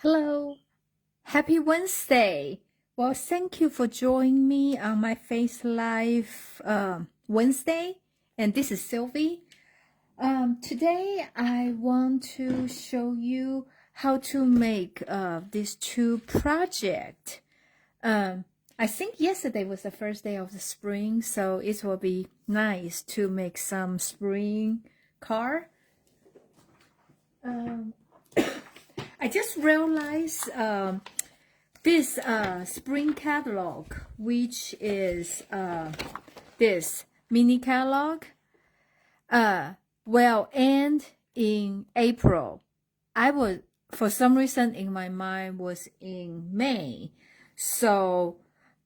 Hello, happy Wednesday. Well, thank you for joining me on my Face Live Wednesday. And this is Sylvie. Today I want to show you how to make these two projects. I think yesterday was the first day of the spring, so it will be nice to make some spring car. I just realized this spring catalog, which is this mini catalog, will end in April. For some reason in my mind, was in May. So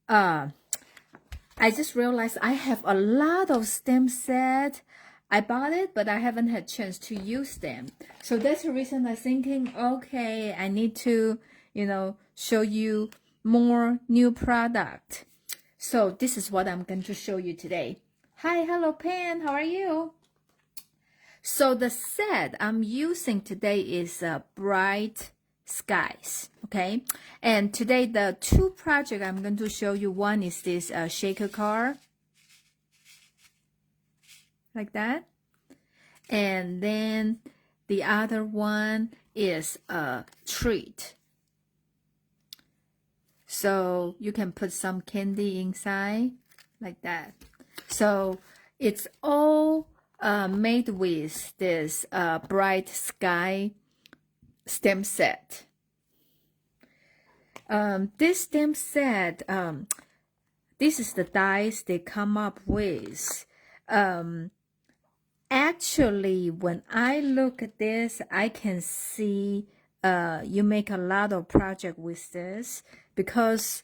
I just realized I have a lot of stamp set. I bought it, but I haven't had chance to use them. So that's the reason I'm thinking, okay, I need to, show you more new product. So this is what I'm going to show you today. Hi, hello, Pan. How are you? So the set I'm using today is Bright Skies. Okay. And today the two projects I'm going to show you, one is this shaker car. Like that. And then the other one is a treat. So you can put some candy inside like that. So it's all made with this Bright Sky stamp set. This stamp set, this is the dies they come up with. Actually, when I look at this, I can see you make a lot of project with this because,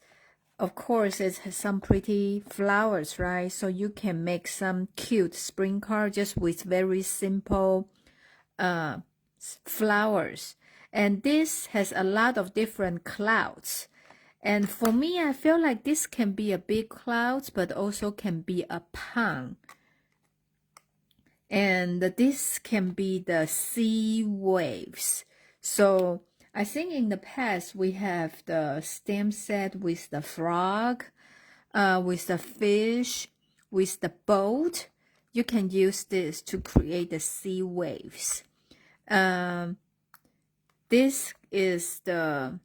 of course, it has some pretty flowers, right? So you can make some cute spring card just with very simple flowers. And this has a lot of different clouds. And for me, I feel like this can be a big cloud, but also can be a pond. And this can be the sea waves. So I think in the past we have the stamp set with the frog, with the fish, with the boat. You can use this to create the sea waves. This is the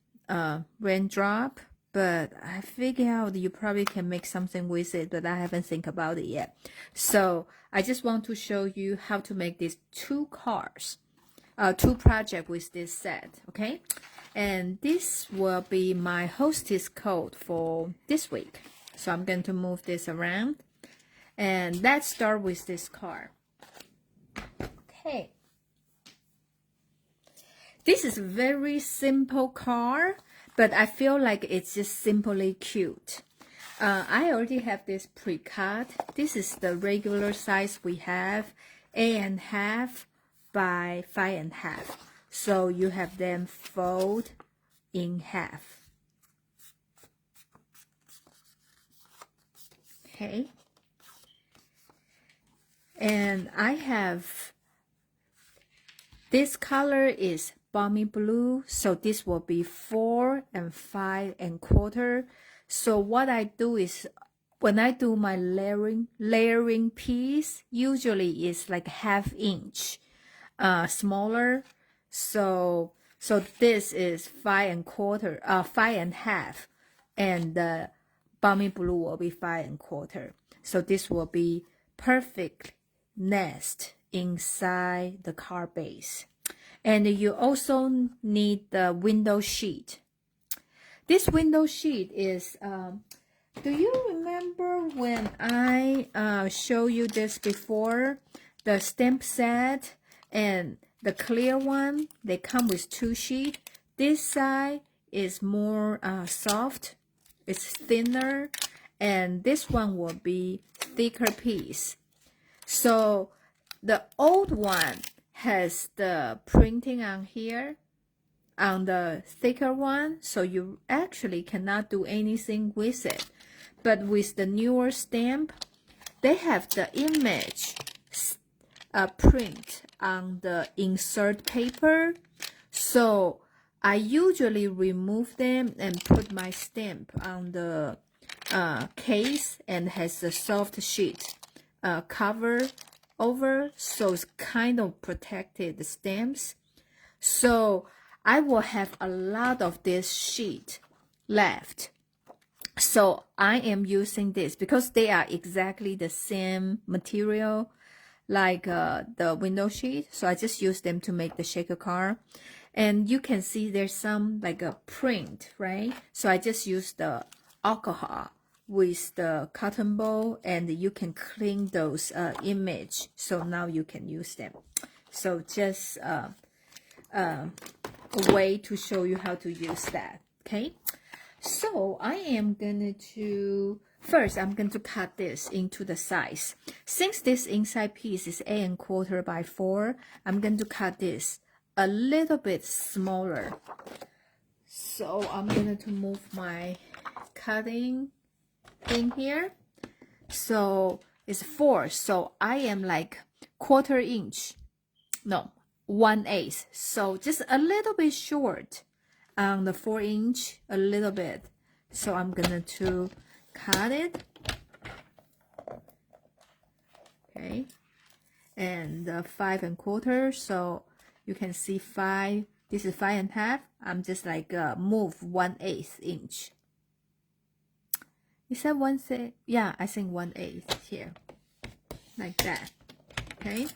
raindrop, but I figure out you probably can make something with it, but I haven't think about it yet. So I just want to show you how to make these two cars, two projects with this set, okay? And this will be my hostess code for this week. So I'm going to move this around. And let's start with this card. Okay. This is a very simple card, but I feel like it's just simply cute. I already have this pre-cut. This is the regular size we have, 8.5 by 5.5. So you have them fold in half. Okay. And I have, this color is balmy blue, so this will be 4 and 5.25. So what I do is, when I do my layering piece, usually it's like 1/2 inch smaller. So this is 5.25, 5.5, and the balmy blue will be 5.25. So this will be perfect nest inside the card base. And you also need the window sheet. This window sheet is, do you remember when I show you this before? The stamp set and the clear one, they come with 2 sheets. This side is more soft, it's thinner, and this one will be thicker piece. So the old one has the printing on here, on the thicker one, so you actually cannot do anything with it. But with the newer stamp, they have the image print on the insert paper. So I usually remove them and put my stamp on the case and has a soft sheet cover over, so it's kind of protected the stamps. So I will have a lot of this sheet left. So I am using this because they are exactly the same material like the window sheet. So I just use them to make the shaker card. And you can see there's some like a print, right? So I just use the alcohol with the cotton ball, and you can clean those image. So now you can use them. So just a way to show you how to use that, okay? So I am going to, first I'm going to cut this into the size. Since this inside piece is 8¼ by 4, I'm going to cut this a little bit smaller. So I'm going to move my cutting thing here. So it's 4, so I am like 1/4 inch, no, 1/8. So just a little bit short on the 4 inch, a little bit. So I'm gonna to cut it, okay, and 5¼. So you can see 5. This is 5½. I'm just like move 1/8 inch. Is that 1/8? Yeah, I think 1/8 here, like that. Okay.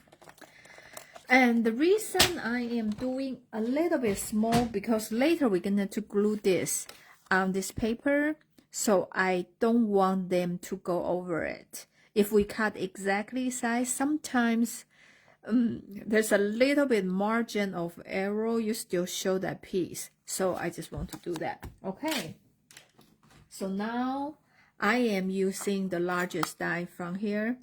And the reason I am doing a little bit small because later we're gonna to glue this on this paper, so I don't want them to go over it. If we cut exactly size, sometimes there's a little bit margin of error. You still show that piece, so I just want to do that. Okay. So now I am using the largest die from here.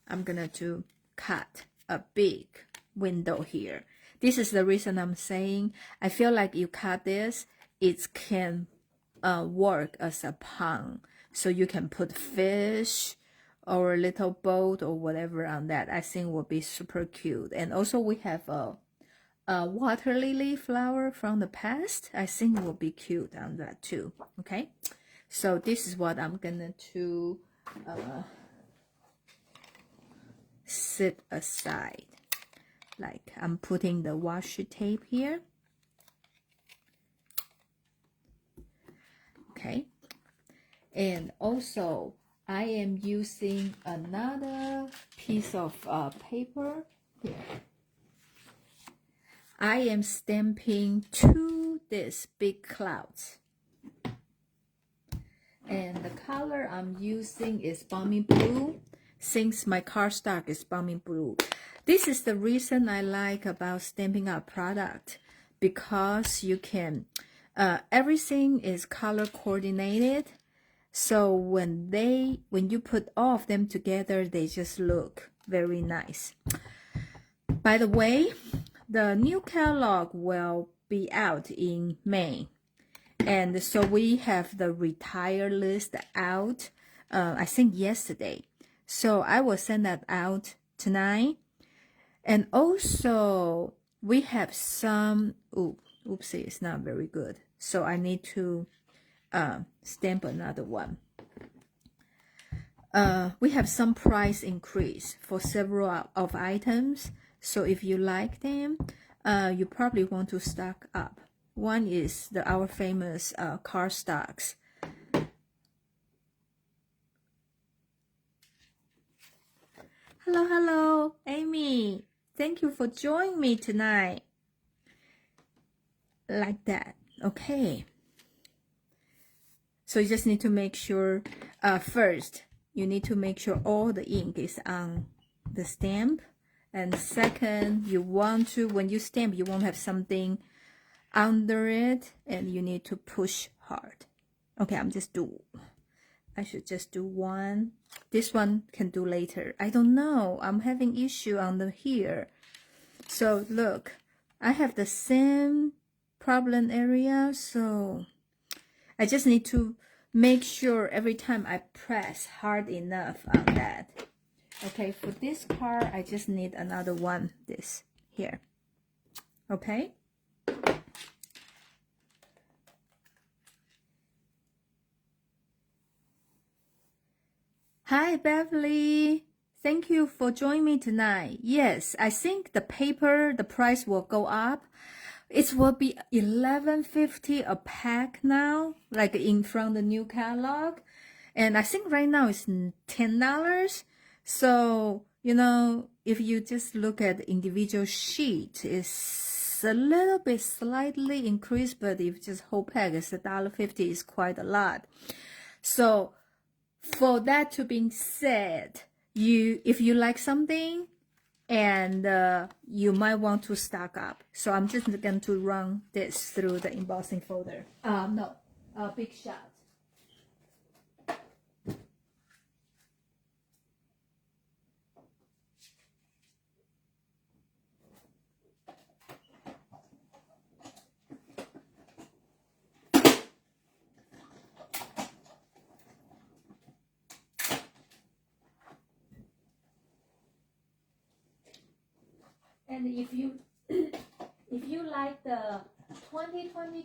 I'm gonna to cut a big window here. This is the reason I'm saying I feel like you cut this, it can work as a pond. So you can put fish or a little boat or whatever on that. I think will be super cute. And also we have a water lily flower from the past. I think will be cute on that too. Okay, so this is what I'm gonna to sit aside. Like I'm putting the washi tape here. Okay, and also I am using another piece of paper here. I am stamping to this big clouds, and the color I'm using is Balmy Blue. Since my cardstock is Balmy Blue, this is the reason I like about Stampin' Up product, because you can everything is color coordinated. So when you put all of them together, they just look very nice. By the way, the new catalog will be out in May, and so we have the retire list out I think yesterday. So I will send that out tonight. And also we have some, oopsie, it's not very good. So I need to stamp another one. We have some price increase for several of items. So if you like them, you probably want to stock up. One is our famous cardstocks. Hello, Amy. Thank you for joining me tonight. Like that. Okay. So you just need to make sure, first, you need to make sure all the ink is on the stamp. And second, you want to, when you stamp, you won't have something under it, and you need to push hard. Okay, I should just do one. This one can do later. I don't know. I'm having issue on the here. So look, I have the same problem area. So I just need to make sure every time I press hard enough on that. Okay, for this part, I just need another one, this here. Okay. Hi, Beverly. Thank you for joining me tonight. Yes, I think the paper, the price will go up. It will be $11.50 a pack now, like in from the new catalog. And I think right now it's $10. So, if you just look at the individual sheet, it's a little bit slightly increased, but if just whole pack is $1.50, is quite a lot. So, for that to being said, if you like something, and you might want to stock up. So I'm just going to run this through the embossing folder. No, Big Shot. And if you like the 2022,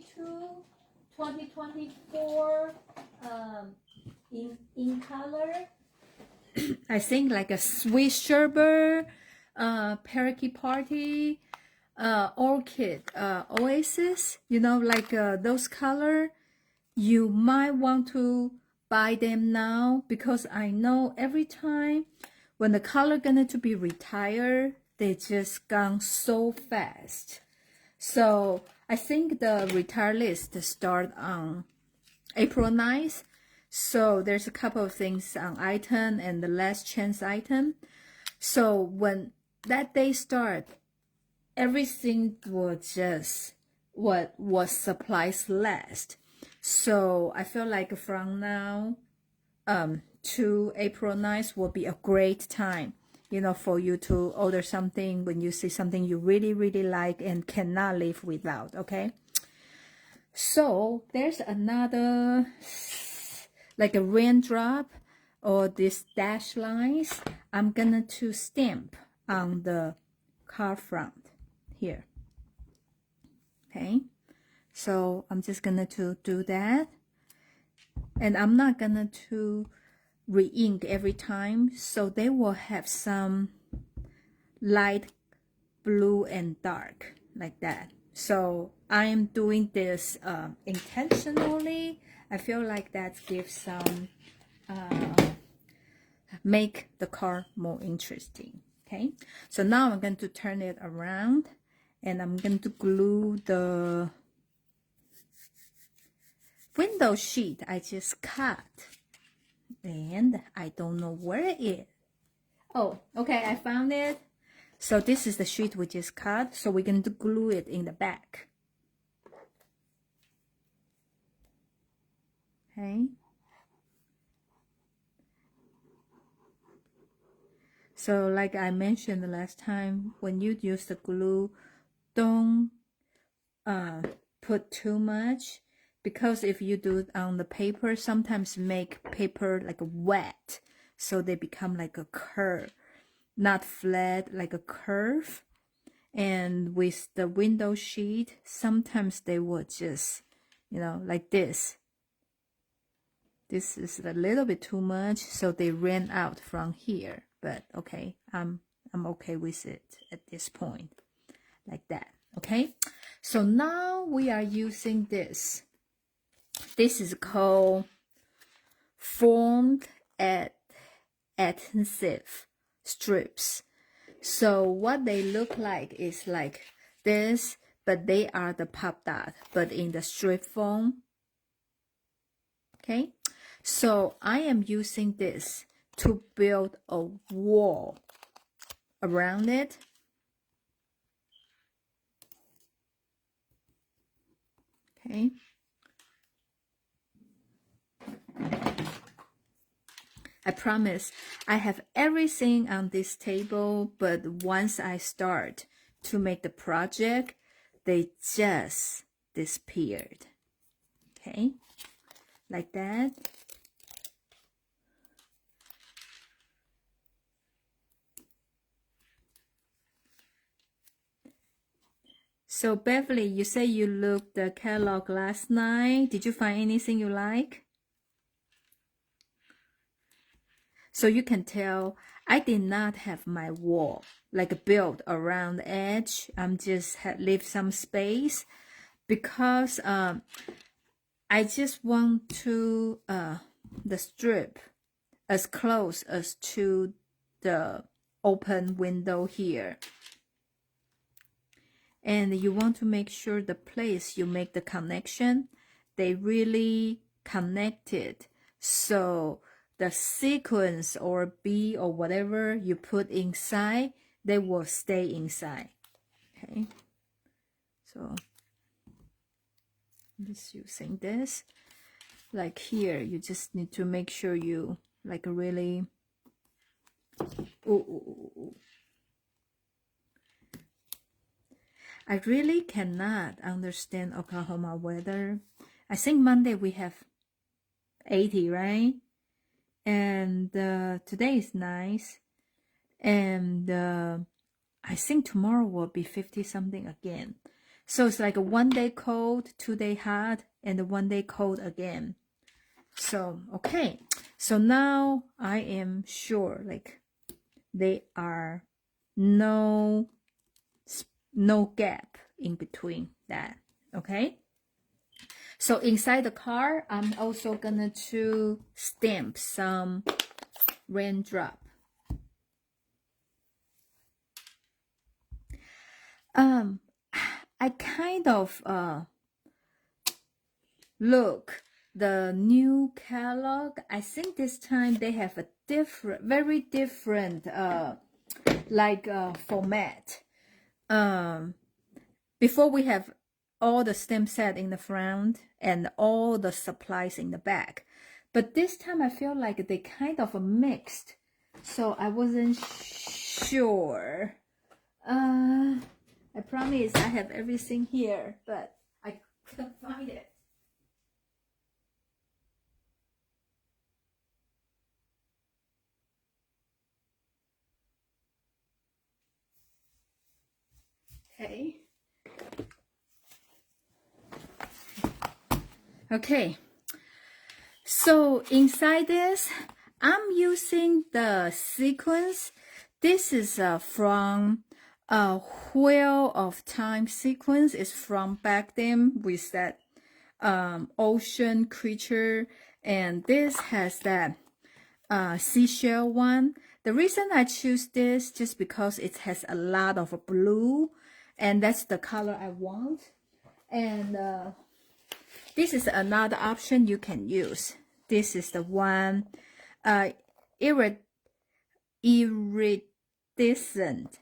2024 in color, I think like a Swiss Sherbet, Parakeet Party, Orchid, Oasis, like those color, you might want to buy them now, because I know every time when the color gonna to be retired, they just gone so fast. So I think the retire list start on April 9th. So there's a couple of things on item and the last chance item. So when that day start, everything will just what was supplies last. So I feel like from now to April 9th will be a great time, for you to order something when you see something you really, really like and cannot live without, okay? So there's another, like a raindrop or this dash lines. I'm gonna to stamp on the card front here. Okay, so I'm just gonna to do that, and I'm not gonna to re-ink every time, so they will have some light blue and dark like that. So I am doing this intentionally. I feel like that gives some make the card more interesting. Okay, so now I'm going to turn it around, and I'm going to glue the window sheet I just cut, and I don't know where it is. Oh, okay, I found it. So this is the sheet we just cut, so we're going to glue it in the back. Okay, so like I mentioned the last time, when you use the glue, don't put too much, because if you do it on the paper, sometimes make paper like wet, so they become like a curve, not flat, like a curve. And with the window sheet, sometimes they will just, like this. This is a little bit too much, so they ran out from here. But okay, I'm okay with it at this point, like that. Okay, so now we are using this. This is called formed adhesive strips. So what they look like is like this, but they are the pop dot, but in the strip form. Okay, so I am using this to build a wall around it. Okay, I promise I have everything on this table, but once I start to make the project, they just disappeared. Okay, like that. So Beverly, you say you looked the catalog last night. Did you find anything you like? So you can tell I did not have my wall like built around the edge. I'm just leave some space because I just want to the strip as close as to the open window here. And you want to make sure the place you make the connection, they really connected. So the sequence or bee or whatever you put inside, they will stay inside. Okay. So I'm just using this. Like here, you just need to make sure you like really. Ooh. I really cannot understand Oklahoma weather. I think Monday we have 80, right? And today is nice. And I think tomorrow will be 50 something again. So it's like a 1 day cold, 2 day hot, and a 1 day cold again. So, okay. So now I am sure like they are no gap in between that. Okay. So inside the car, I'm also gonna to stamp some raindrop. I kind of look the new catalog. I think this time they have a different, very different format. Before we have all the stamp set in the front and all the supplies in the back, but this time I feel like they kind of mixed, so I wasn't sure. I promise I have everything here, but I couldn't find it. Okay. Okay. So inside this, I'm using the sequence. This is from Wheel of Time sequence. Is from back then with that ocean creature, and this has that seashell one. The reason I choose this just because it has a lot of blue, and that's the color I want. And this is another option you can use. This is the one iridescent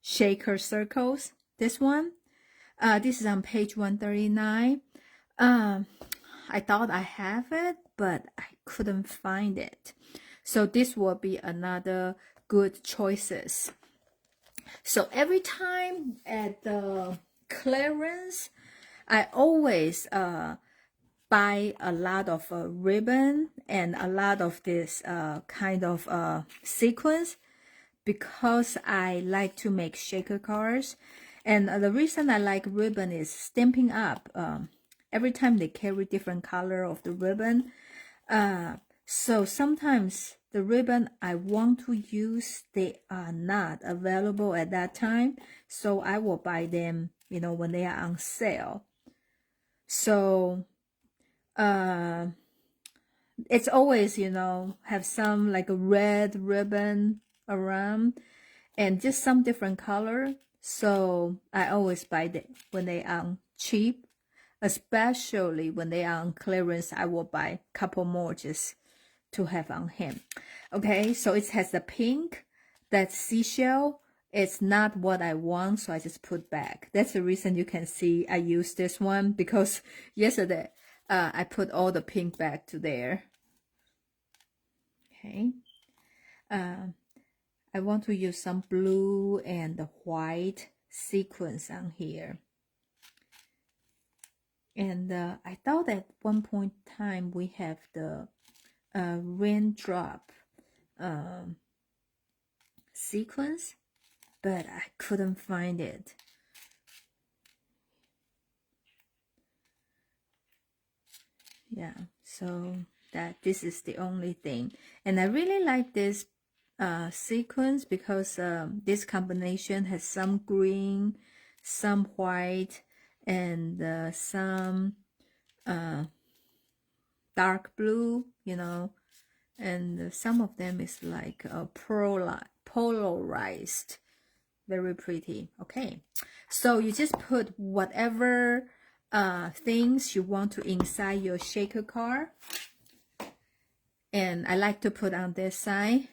shaker circles. This one. This is on page 139. I thought I have it, but I couldn't find it. So this will be another good choices. So every time at the clearance, I always buy a lot of ribbon and a lot of this kind of sequence because I like to make shaker cards. And the reason I like ribbon is Stampin' Up. Every time they carry different color of the ribbon. So sometimes the ribbon I want to use, they are not available at that time. So I will buy them, you know, when they are on sale. So it's always, you know, have some like a red ribbon around and just some different color. So I always buy them when they are cheap, especially when they are on clearance. I will buy a couple more just to have on hand. Okay, so it has the pink, that seashell. It's not what I want, so I just put back. That's the reason you can see I use this one, because yesterday I put all the pink back to there. Okay. I want to use some blue and the white sequence on here. And I thought at one point in time we have the raindrop sequence, but I couldn't find it. Yeah, so that. This is the only thing. And I really like this sequence because this combination has some green, some white, and some dark blue, you know, and some of them is like polarized. Very pretty. Okay, so you just put whatever things you want to inside your shaker card, and I like to put on this side,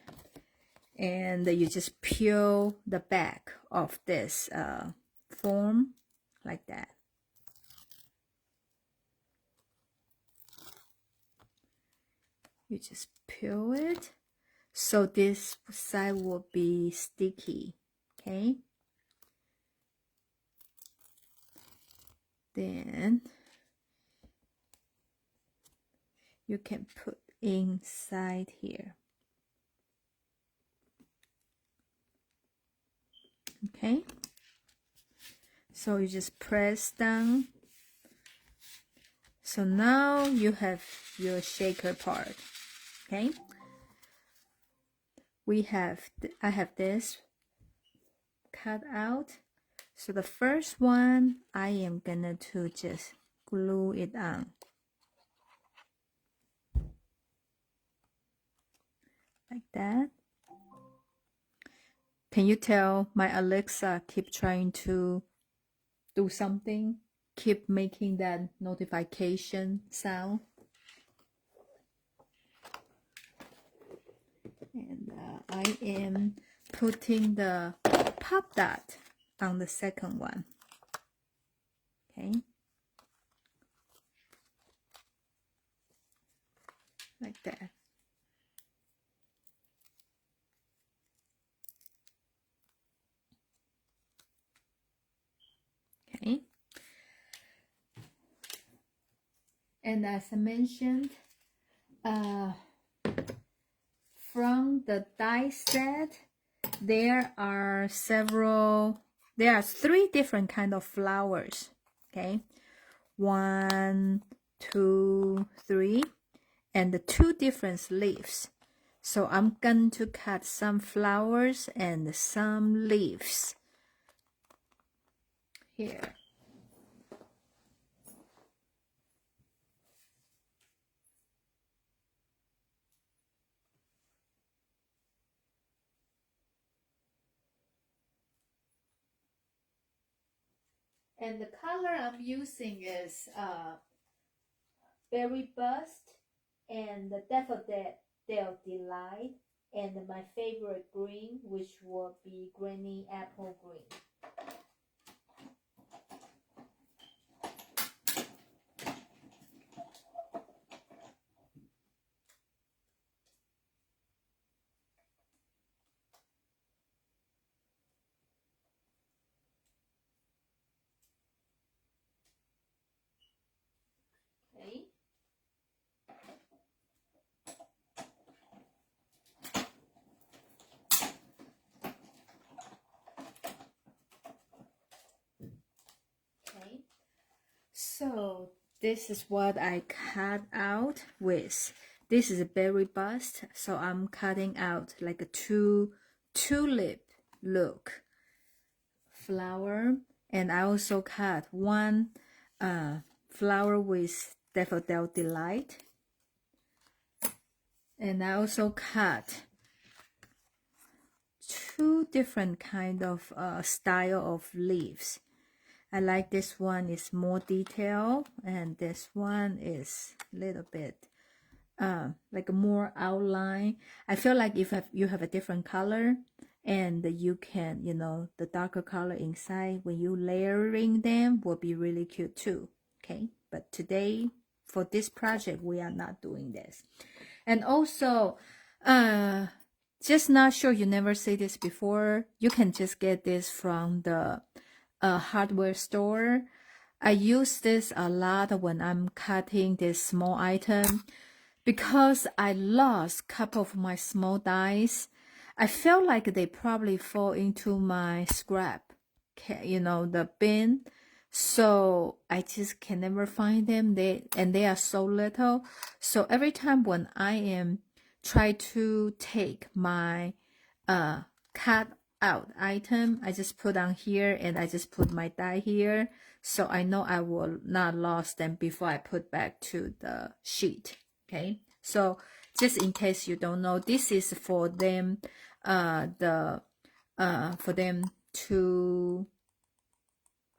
and you just peel the back of this form like that. You just peel it so this side will be sticky. Okay, then you can put inside here. Okay, so you just press down. So now you have your shaker part. Okay, I have this cut out. So the first one, I am gonna to just glue it on. Like that. Can you tell my Alexa keep trying to do something? Keep making that notification sound. And I am putting the pop dot on the second one. Okay, like that. Okay, and as I mentioned, from the die set, there are three different kind of flowers. Okay, 1, 2, 3, and the 2 different leaves. So I'm going to cut some flowers and some leaves here. And the color I'm using is Berry Bust and the Daffodil Delight, and my favorite green, which will be Granny Apple Green. Okay. Okay. So this is what I cut out with. This is a berry bust, so I'm cutting out like a tulip look flower, and I also cut one flower with Daffodil Delight, and I also cut 2 different kind of style of leaves. I like this one is more detail, and this one is a little bit like a more outline. I feel like if you have a different color, and you can, you know, the darker color inside, when you layering them will be really cute too. Okay, but today for this project we are not doing this. And also just not sure, you never see this before, you can just get this from the hardware store. I use this a lot when I'm cutting this small item, because I lost a couple of my small dies. I felt like they probably fall into my scrap, you know, the bin So I just can never find them. They are so little. So every time when I am try to take my cut out item, I just put on here and I just put my die here. So I know I will not lose them before I put back to the sheet. Okay. So just in case you don't know, this is for them, for them to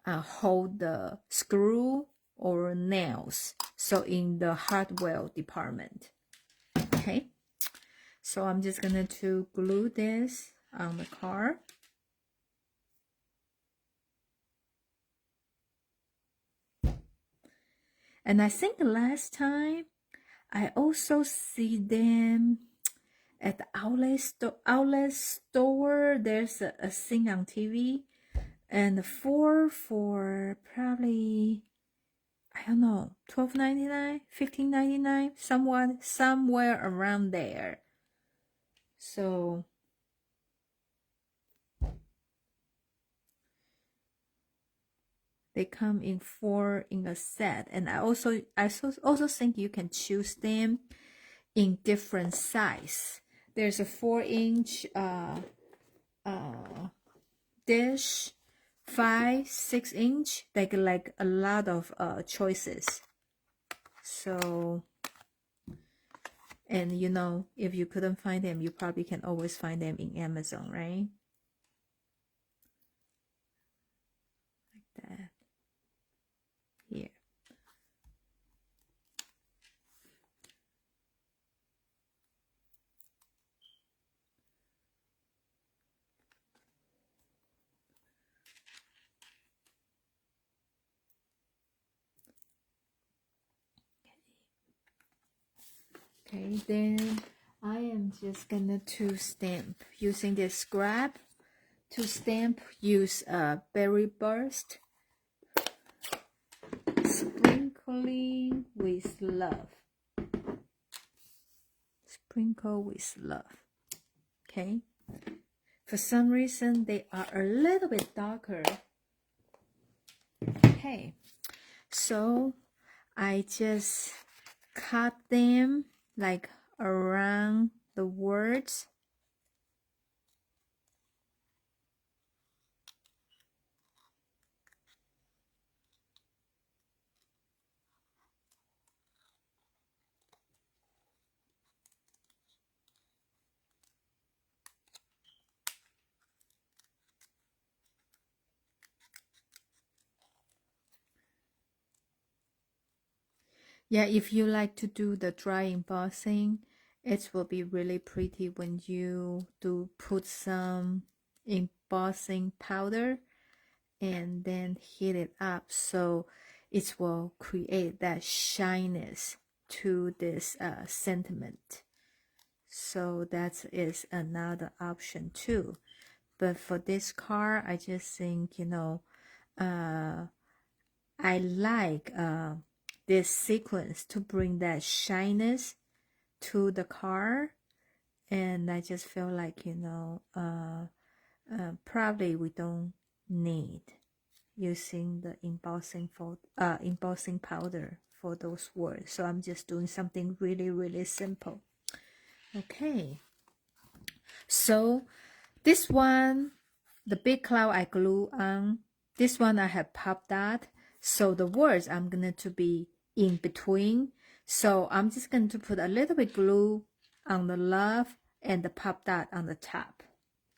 hold the screw or nails. So in the hardware department. Okay. So I'm just gonna to glue this on the car. And I think last time I also see them at the outlet store. There's a thing on TV, and for probably, I don't know, $12.99, $15.99, somewhere around there. So they come in 4 in a set, and I also think you can choose them in different size. There's a 4-inch dish, 5, 6-inch, like a lot of choices. So, and you know, if you couldn't find them, you probably can always find them in Amazon, right? Like that. Here. Okay, then I am just gonna to stamp using this scrap to stamp. Use a berry burst, sprinkling with love. Sprinkle with love. Okay. For some reason they are a little bit darker. Okay. So I just cut them like around the words. Yeah, if you like to do the dry embossing, it will be really pretty when you do put some embossing powder and then heat it up, so it will create that shyness to this sentiment. So that is another option too. But for this car, I just think, you know, I like this sequence to bring that shyness to the car. And I just feel like, you know, probably we don't need using the embossing powder for those words. So I'm just doing something really, really simple. Okay. So this one, the big cloud I glue on. This one I have pop dot. So the words I'm going to be in between. So I'm just going to put a little bit glue on the love and the pop dot on the top.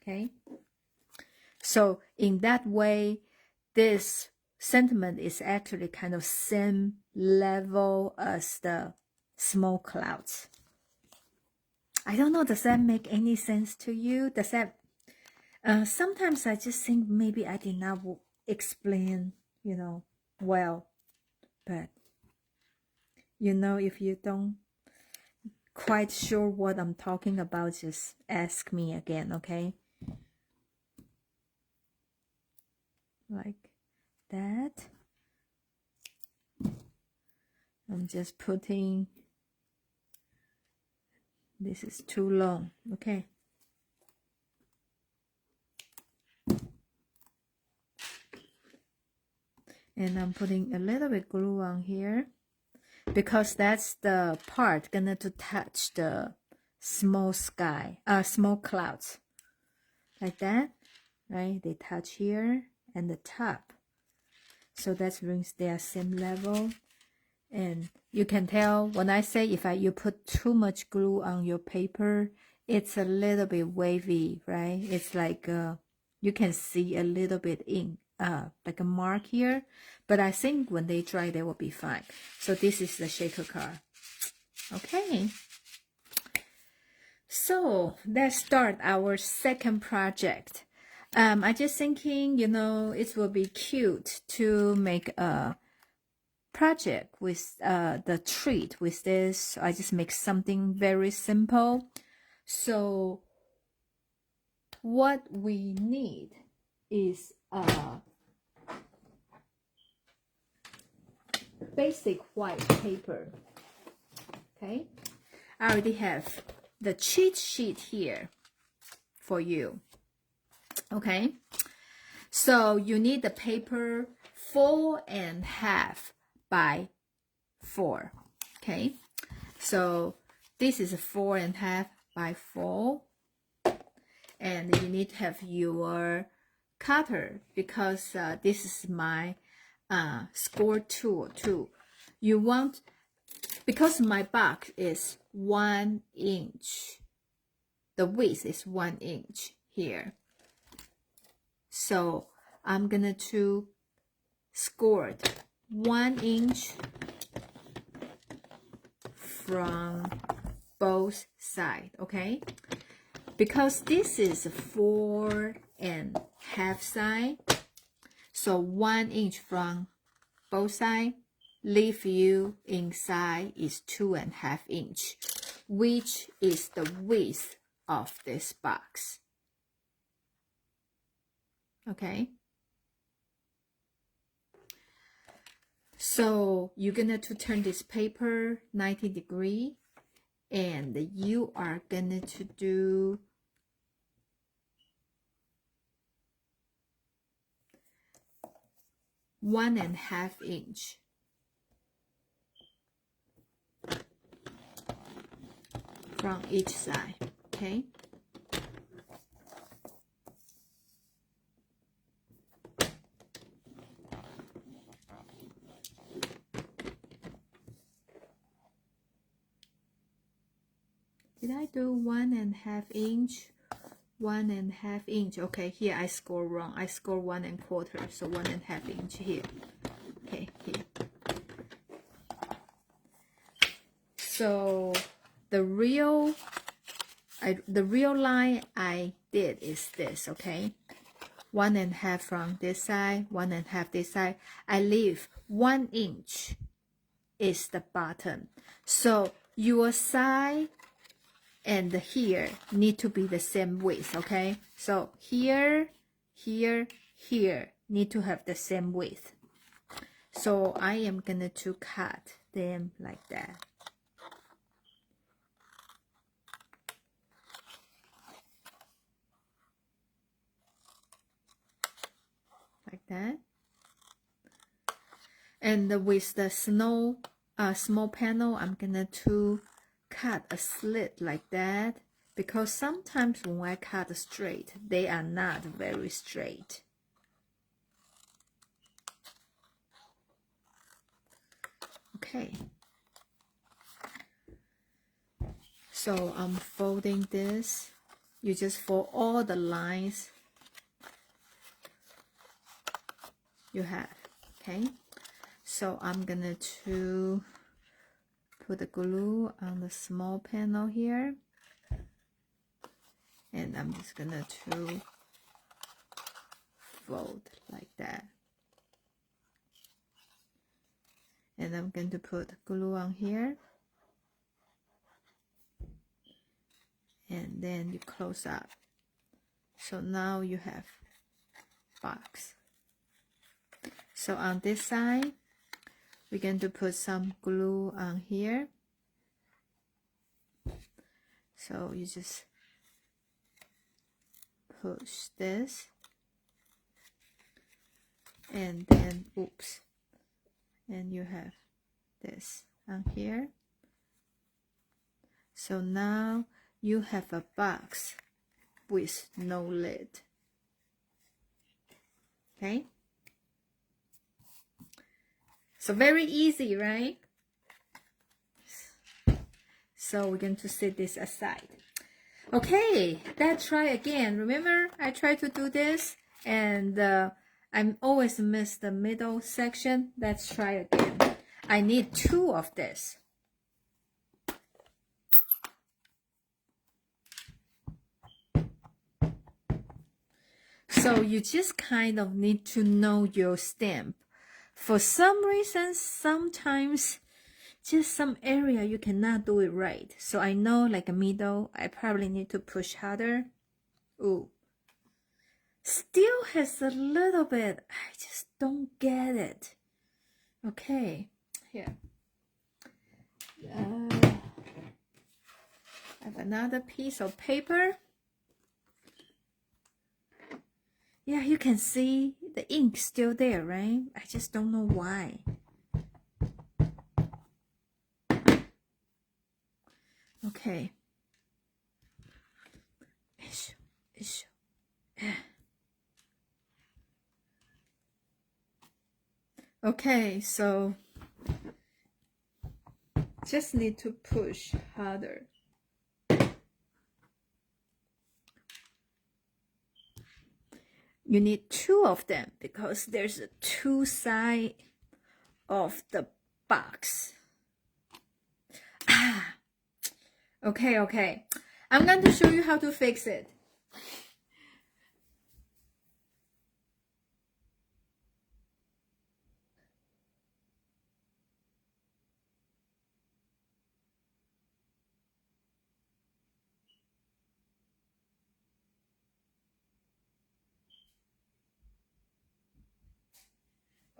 Okay. So in that way, this sentiment is actually kind of same level as the small clouds. I don't know, does that make any sense to you? Does that sometimes I just think maybe I did not explain, you know, well, but you know, if you don't quite sure what I'm talking about, just ask me again, okay? Like that. I'm just putting, this is too long, okay? And I'm putting a little bit glue on here because that's the part gonna to touch the small small clouds. Like that, right? They touch here and the top. So that brings their same level. And you can tell when I say you put too much glue on your paper, it's a little bit wavy, right? It's like you can see a little bit ink, like a mark here. But I think when they dry, they will be fine. So this is the shaker card. Okay. So let's start our second project. I just thinking, it will be cute to make a project with the treat with this. So I just make something very simple. So what we need is basic white paper. Okay, I already have the cheat sheet here for you. Okay, so you need the paper 4.5 by 4. Okay, so this is 4.5 by 4, and you need to have your cutter because this is my score tool too. You want, because my box is 1 inch, the width is 1 inch here, so I'm gonna to score 1 inch from both sides. Okay, because this is 4.5 side, so 1 inch from both sides, leave you inside is 2.5 inch, which is the width of this box. Okay, so you're gonna to turn this paper 90 degrees, and you are gonna to do 1.5 inch from each side. Okay, did I do 1.5 inch? 1.5 inch. Okay, here I score wrong. I score 1.25, so 1.5 inch here. Okay, here. So the real line I did is this. Okay, 1.5 from this side, 1.5 this side. I leave 1 inch is the bottom. So your side and here need to be the same width. Okay, so here, here, here need to have the same width. So I am gonna to cut them like that. Like that. And with the small panel, I'm gonna to cut a slit like that, because sometimes when I cut straight, they are not very straight. Okay, so I'm folding this. You just fold all the lines you have. Okay, so I'm gonna to put the glue on the small panel here, and I'm just gonna to fold like that, and I'm going to put glue on here, and then you close up. So now you have box. So on this side, we're going to put some glue on here. So you just push this, and then oops, and you have this on here. So now you have a box with no lid. Okay, so very easy, right? So we're going to set this aside. Okay, let's try again. Remember, I tried to do this and I always miss the middle section. Let's try again. I need 2 of this. So you just kind of need to know your stamp. For some reason, sometimes just some area you cannot do it right. So I know like a middle, I probably need to push harder. Ooh. Still has a little bit, I just don't get it. Okay, here. I have another piece of paper. Yeah, you can see the ink still there, right? I just don't know why. Okay. Okay, so just need to push harder. You need 2 of them because there's a 2 side of the box. Okay. I'm going to show you how to fix it.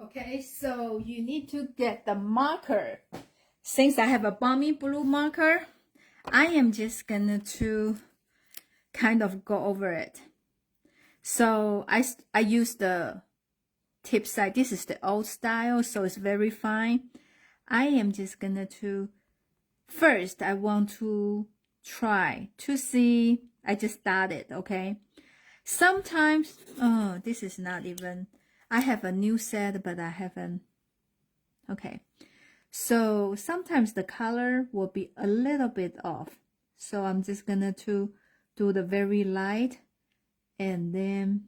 Okay, so you need to get the marker. Since I have a balmy blue marker, I am just gonna to kind of go over it. So I use the tip side. This is the old style, so it's very fine. I am just gonna to, first I want to try to see, I just started, okay? Sometimes, oh, this is not even, I have a new set, but I haven't, okay. So sometimes the color will be a little bit off. So I'm just gonna to do the very light, and then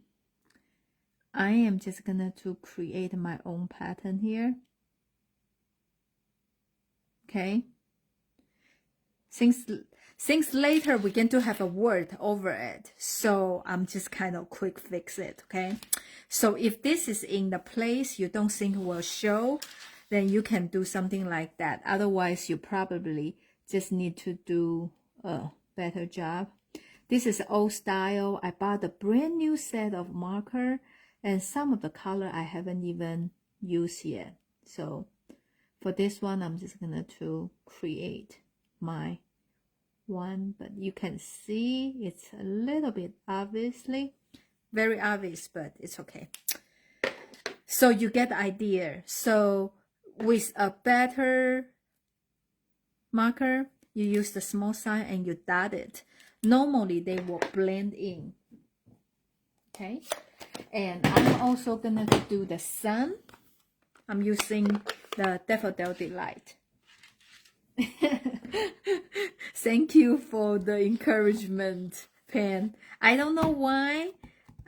I am just gonna to create my own pattern here. Okay. Since later we're going to have a word over it, so I'm just kind of quick fix it, okay? So if this is in the place you don't think will show, then you can do something like that. Otherwise, you probably just need to do a better job. This is old style. I bought a brand new set of marker, and some of the color I haven't even used yet. So for this one, I'm just gonna to create my one, but you can see it's a little bit obviously very obvious, but it's okay. So you get the idea. So with a better marker, you use the small sign and you dot it. Normally they will blend in. Okay, and I'm also gonna do the sun. I'm using the Daffodil Delight. Thank you for the encouragement, Pen. I don't know why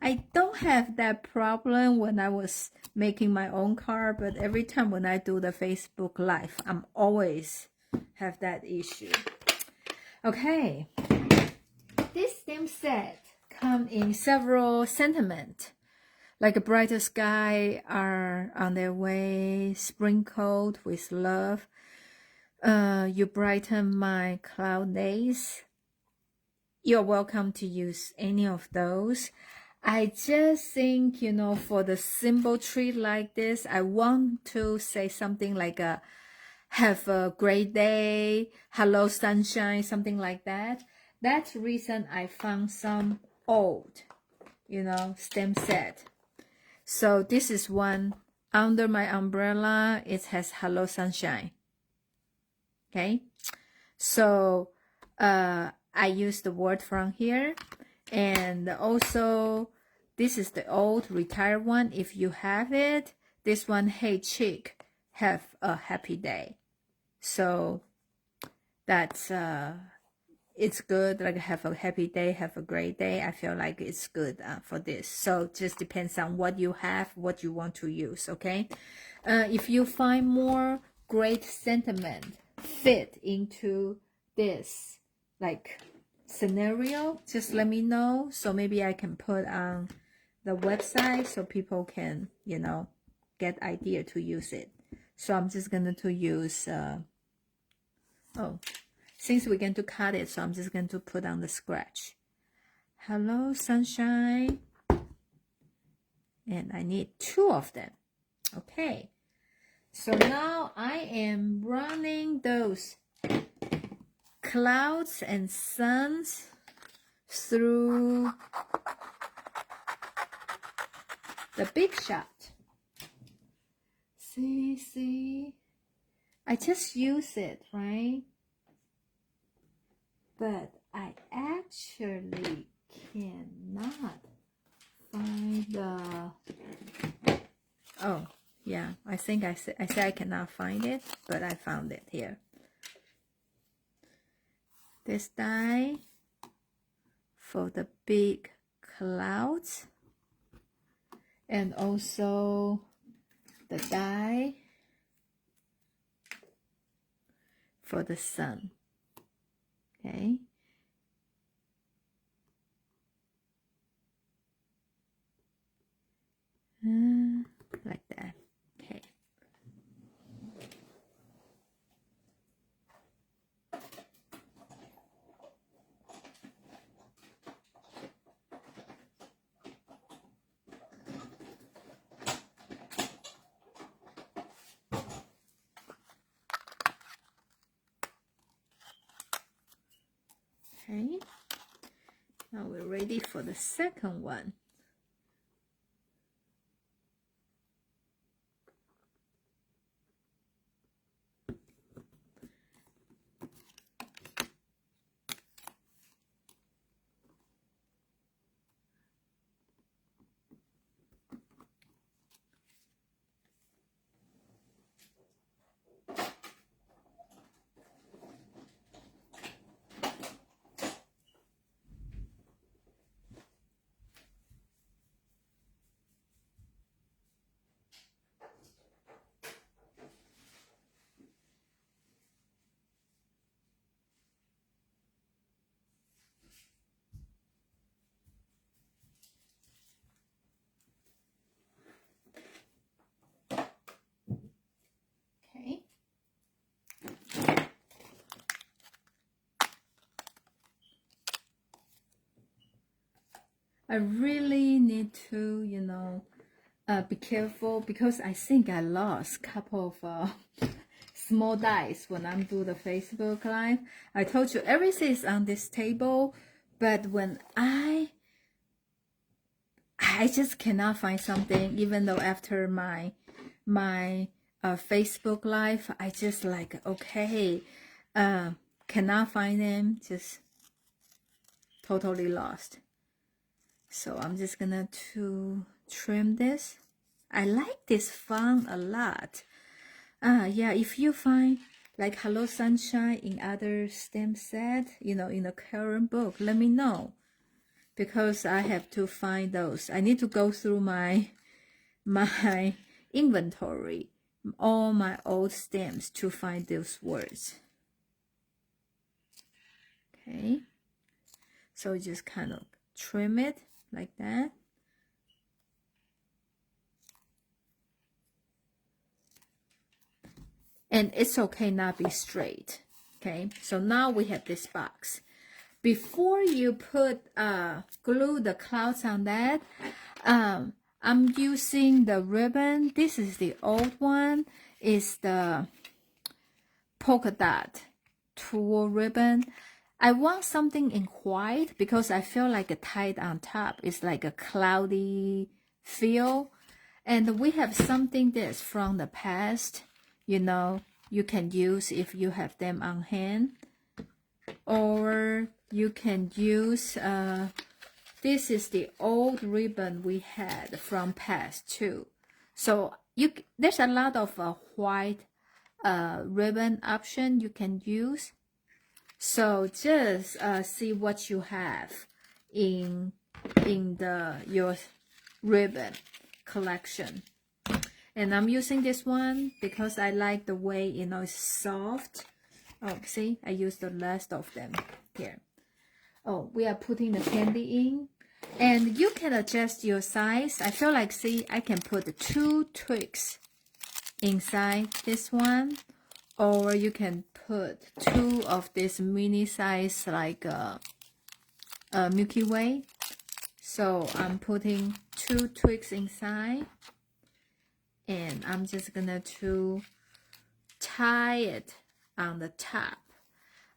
I don't have that problem when I was making my own card, but every time when I do the Facebook Live, I'm always have that issue. Okay, this stamp set come in several sentiments. Like a brighter sky are on their way, sprinkled with love. You brighten my cloud days. You're welcome to use any of those. I just think, you know, for the simple treat like this, I want to say something like a have a great day, hello sunshine, something like that. That's the reason I found some old, you know, stamp set. So this is one under my umbrella, it has Hello Sunshine. Okay, so I use the word from here, and also this is the old retired one. If you have it, this one, hey chick, have a happy day. So that's it's good, like have a happy day, have a great day. I feel like it's good for this. So just depends on what you have, what you want to use. Okay, if you find more great sentiment fit into this like scenario, just let me know, so maybe I can put on the website so people can, you know, get idea to use it. So I'm just going to use since we're going to cut it, so I'm just going to put on the scratch. Hello Sunshine, and I need 2 of them. Okay, so now I am running those clouds and suns through the big shot. See, I just use it, right? But I actually cannot find the, oh yeah, I think I said I cannot find it, but I found it here. This die for the big clouds, and also the die for the sun. Okay, like that. Okay, okay, now we're ready for the second one. Okay. I really need to, you know, be careful, because I think I lost a couple of small dice when I'm doing the Facebook Live. I told you everything is on this table, but when I just cannot find something, even though after my Facebook Live, I just like, okay, cannot find them, just totally lost. So I'm just gonna to trim this. I like this font a lot. Yeah, if you find like Hello Sunshine in other stamp set, you know, in the current book, let me know, because I have to find those. I need to go through my inventory, all my old stamps, to find those words. Okay, so just kind of trim it like that. And it's okay not be straight. Okay, so now we have this box. Before you put glue the clouds on that, I'm using the ribbon. This is the old one. It's the polka dot tool ribbon. I want something in white because I feel like a tied on top is like a cloudy feel. And we have something that's from the past, you know, you can use if you have them on hand. Or you can use, this is the old ribbon we had from past too. So there's a lot of white ribbon option you can use. So just see what you have in your ribbon collection. And I'm using this one because I like the way, you know, it's soft. Oh, see, I used the last of them here. Oh, we are putting the candy in. And you can adjust your size. I feel like, see, I can put 2 twigs inside this one. Or you can put 2 of this mini size like Milky Way. So I'm putting 2 twigs inside. And I'm just gonna to tie it on the top.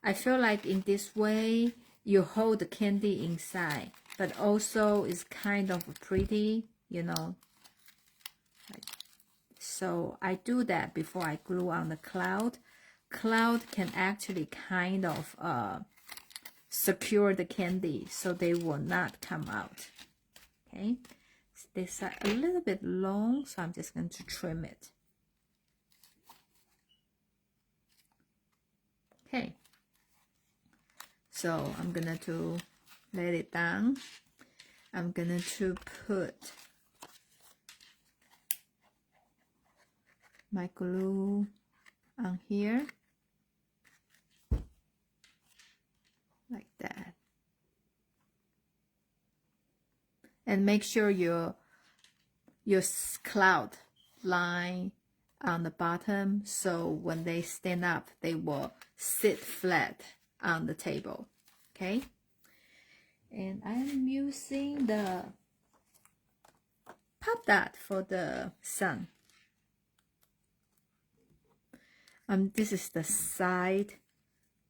I feel like in this way, you hold the candy inside, but also it's kind of pretty, you know. So I do that before I glue on the cloud. Cloud can actually kind of secure the candy so they will not come out. Okay, this side a little bit long, so I'm just going to trim it. Okay, so I'm gonna to let it down. I'm gonna to put my glue on here like that, and make sure your cloud line on the bottom, so when they stand up they will sit flat on the table. Okay, and I'm using the pop dot for the sun. This is the side,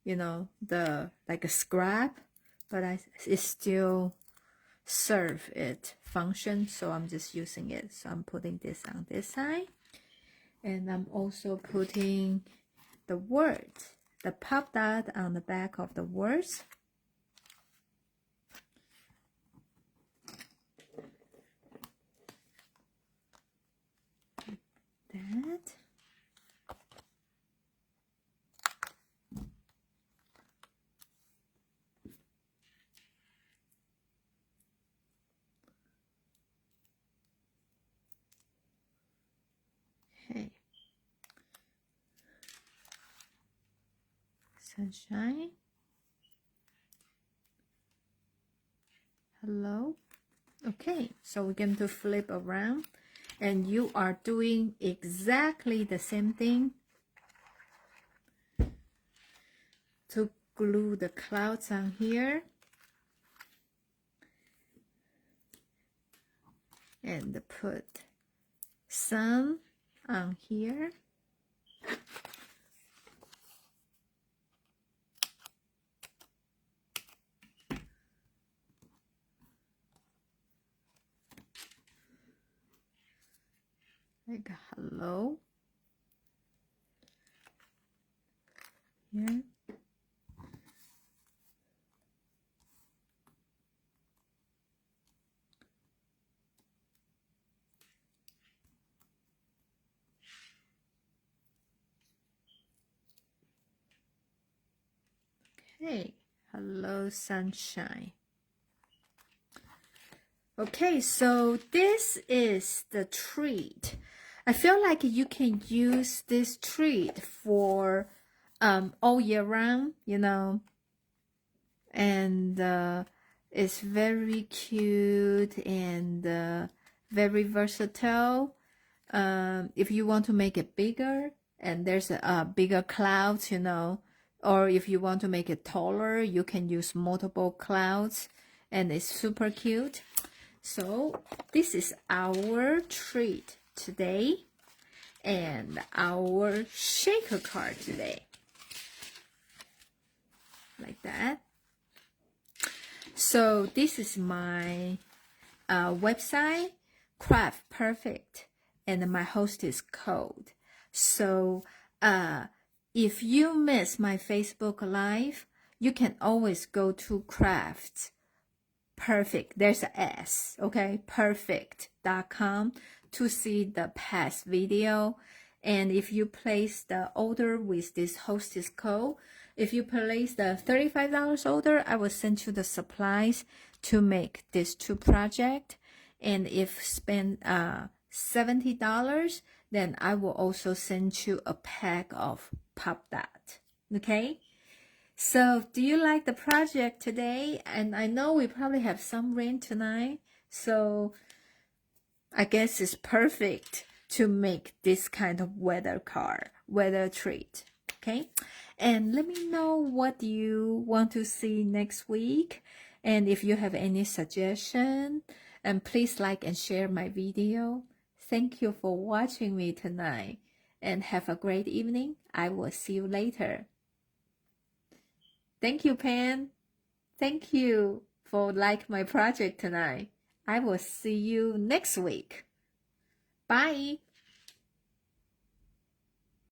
you know, the like a scrap, but it still serve its function, so I'm just using it. So I'm putting this on this side, and I'm also putting the words, the pop dot on the back of the words. That. Okay. Sunshine. Hello. Okay, so we're going to flip around, and you are doing exactly the same thing to glue the clouds on here, and put sun on here. Like hello here. Okay, hello sunshine. Okay, so this is the treat. I feel like you can use this treat for all year round, you know, and it's very cute and very versatile. If you want to make it bigger, and there's a bigger clouds, you know, or if you want to make it taller, you can use multiple clouds, and it's super cute. So this is our treat today and our shaker card today, like that. So this is my website, Craft Perfect. and my hostess code. So if you miss my Facebook Live, you can always go to Crafts Perfect. There's a S, okay? Perfect.com to see the past video. And if you place the order with this hostess code, if you place the $35 order, I will send you the supplies to make these two projects. And if spend $70, then I will also send you a pack of Pop Dot. Okay? So do you like the project today? And I know we probably have some rain tonight, so I guess it's perfect to make this kind of weather treat. Okay? And let me know what you want to see next week. And if you have any suggestion, and please like and share my video. Thank you for watching me tonight. And have a great evening. I will see you later. Thank you, Pan. Thank you for like my project tonight. I will see you next week. Bye.